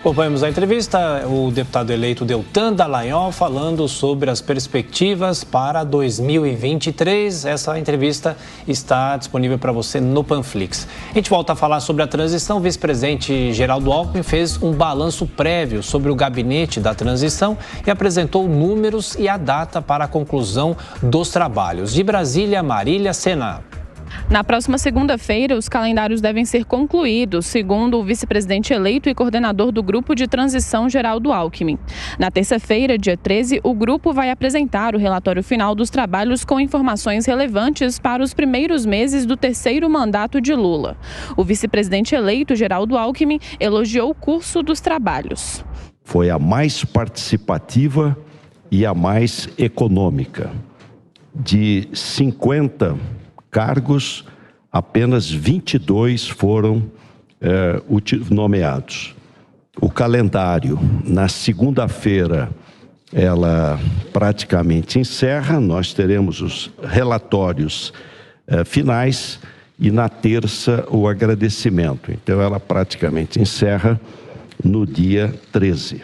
Acompanhamos a entrevista, o deputado eleito Deltan Dallagnol falando sobre as perspectivas para 2023. Essa entrevista está disponível para você no Panflix. A gente volta a falar sobre a transição. O vice-presidente Geraldo Alckmin fez um balanço prévio sobre o gabinete da transição e apresentou números e a data para a conclusão dos trabalhos. De Brasília, Marília Sena. Na próxima segunda-feira, os calendários devem ser concluídos, segundo o vice-presidente eleito e coordenador do Grupo de Transição, Geraldo Alckmin. Na terça-feira, dia 13, o grupo vai apresentar o relatório final dos trabalhos com informações relevantes para os primeiros meses do terceiro mandato de Lula. O vice-presidente eleito, Geraldo Alckmin, elogiou o curso dos trabalhos. Foi a mais participativa e a mais econômica. De 50 cargos, apenas 22 foram nomeados. O calendário, na segunda-feira, ela praticamente encerra, nós teremos os relatórios finais e na terça o agradecimento. Então ela praticamente encerra no dia 13.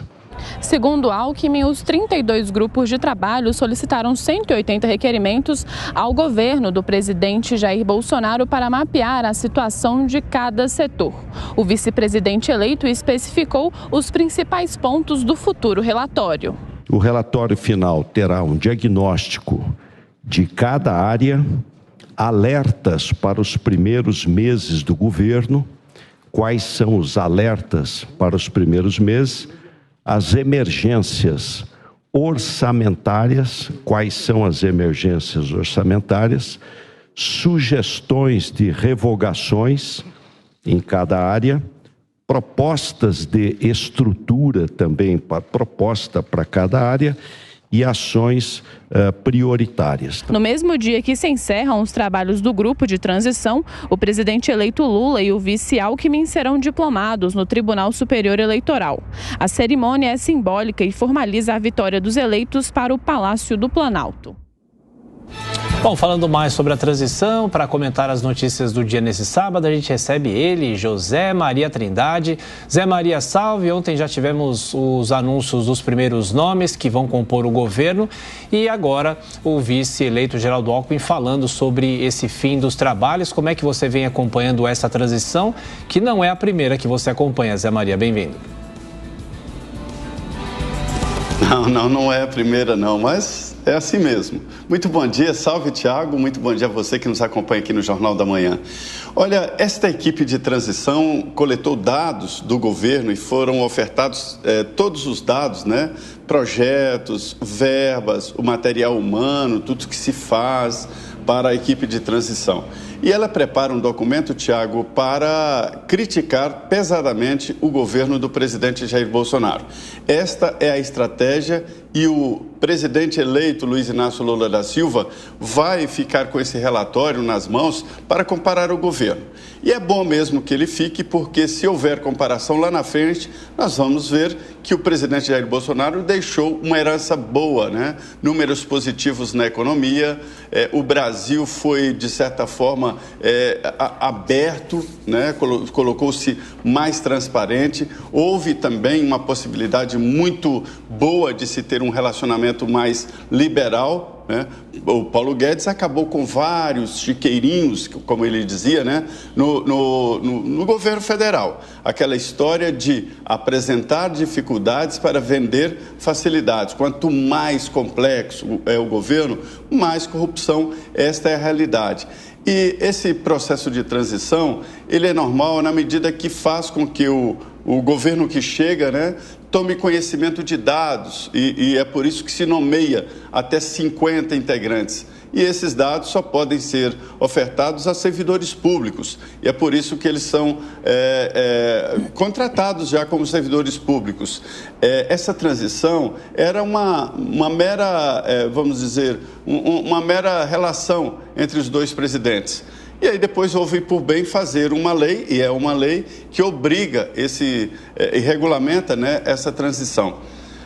Segundo Alckmin, os 32 grupos de trabalho solicitaram 180 requerimentos ao governo do presidente Jair Bolsonaro para mapear a situação de cada setor. O vice-presidente eleito especificou os principais pontos do futuro relatório. O relatório final terá um diagnóstico de cada área, alertas para os primeiros meses do governo, quais são os alertas para os primeiros meses, as emergências orçamentárias, quais são as emergências orçamentárias, sugestões de revogações em cada área, propostas de estrutura também, proposta para cada área e ações prioritárias. No mesmo dia que se encerram os trabalhos do grupo de transição, o presidente eleito Lula e o vice Alckmin serão diplomados no Tribunal Superior Eleitoral. A cerimônia é simbólica e formaliza a vitória dos eleitos para o Palácio do Planalto. Bom, falando mais sobre a transição, para comentar as notícias do dia nesse sábado, a gente recebe ele, José Maria Trindade. Zé Maria, salve! Ontem já tivemos os anúncios dos primeiros nomes que vão compor o governo e agora o vice-eleito Geraldo Alckmin falando sobre esse fim dos trabalhos. Como é que você vem acompanhando essa transição, que não é a primeira que você acompanha, Zé Maria? Bem-vindo. Não é a primeira não, mas é assim mesmo. Muito bom dia, salve Tiago, muito bom dia a você que nos acompanha aqui no Jornal da Manhã. Olha, esta equipe de transição coletou dados do governo e foram ofertados todos os dados, né? Projetos, verbas, o material humano, tudo que se faz para a equipe de transição. E ela prepara um documento, Tiago, para criticar pesadamente o governo do presidente Jair Bolsonaro. Esta é a estratégia e o presidente eleito Luiz Inácio Lula da Silva vai ficar com esse relatório nas mãos para comparar o governo. E é bom mesmo que ele fique, porque se houver comparação lá na frente, nós vamos ver que o presidente Jair Bolsonaro deixou uma herança boa, né? Números positivos na economia, o Brasil foi, de certa forma, aberto, né? Colocou-se mais transparente, houve também uma possibilidade muito boa de se ter um relacionamento mais liberal, né? O Paulo Guedes acabou com vários chiqueirinhos, como ele dizia, né? no governo federal. Aquela história de apresentar dificuldades para vender facilidades. Quanto mais complexo é o governo, mais corrupção. Esta é a realidade. E esse processo de transição, ele é normal na medida que faz com que o governo que chega, né, tome conhecimento de dados e é por isso que se nomeia até 50 integrantes. E esses dados só podem ser ofertados a servidores públicos. E é por isso que eles são contratados já como servidores públicos. Essa transição era uma mera, vamos dizer, uma mera relação entre os dois presidentes. E aí depois houve por bem fazer uma lei, e é uma lei que obriga e regulamenta, né, essa transição.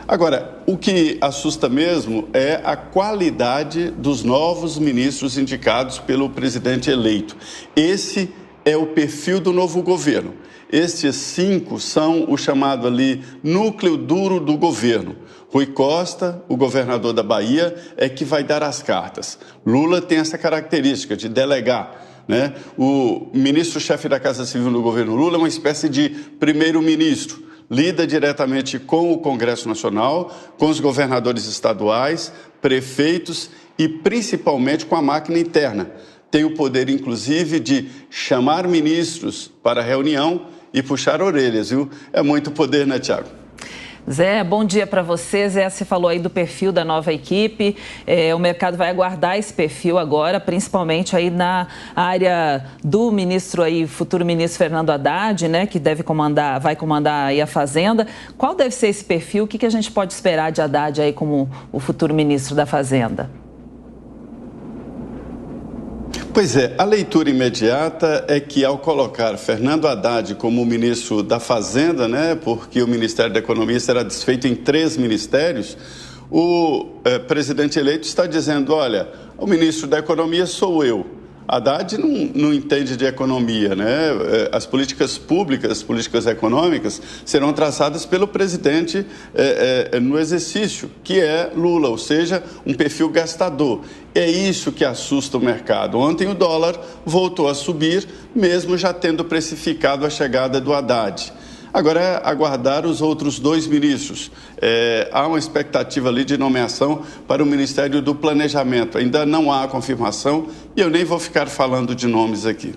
Agora, o que assusta mesmo é a qualidade dos novos ministros indicados pelo presidente eleito. Esse é o perfil do novo governo. Estes 5 são o chamado ali núcleo duro do governo. Rui Costa, o governador da Bahia, é que vai dar as cartas. Lula tem essa característica de delegar, né? O ministro-chefe da Casa Civil do governo Lula é uma espécie de primeiro-ministro. Lida diretamente com o Congresso Nacional, com os governadores estaduais, prefeitos e principalmente com a máquina interna. Tem o poder, inclusive, de chamar ministros para reunião e puxar orelhas, viu? É muito poder, né, Tiago? Zé, bom dia para você. Zé, você falou aí do perfil da nova equipe. O mercado vai aguardar esse perfil agora, principalmente aí na área do ministro aí, futuro ministro Fernando Haddad, né, que vai comandar aí a Fazenda. Qual deve ser esse perfil? O que a gente pode esperar de Haddad aí como o futuro ministro da Fazenda? Pois é, a leitura imediata é que ao colocar Fernando Haddad como ministro da Fazenda, né, porque o Ministério da Economia será desfeito em 3 ministérios, o presidente eleito está dizendo, olha, o ministro da Economia sou eu. Haddad não entende de economia, né? As políticas públicas, as políticas econômicas serão traçadas pelo presidente no exercício, que é Lula, ou seja, um perfil gastador. É isso que assusta o mercado. Ontem o dólar voltou a subir, mesmo já tendo precificado a chegada do Haddad. Agora é aguardar os outros 2 ministros. Há uma expectativa ali de nomeação para o Ministério do Planejamento. Ainda não há confirmação e eu nem vou ficar falando de nomes aqui.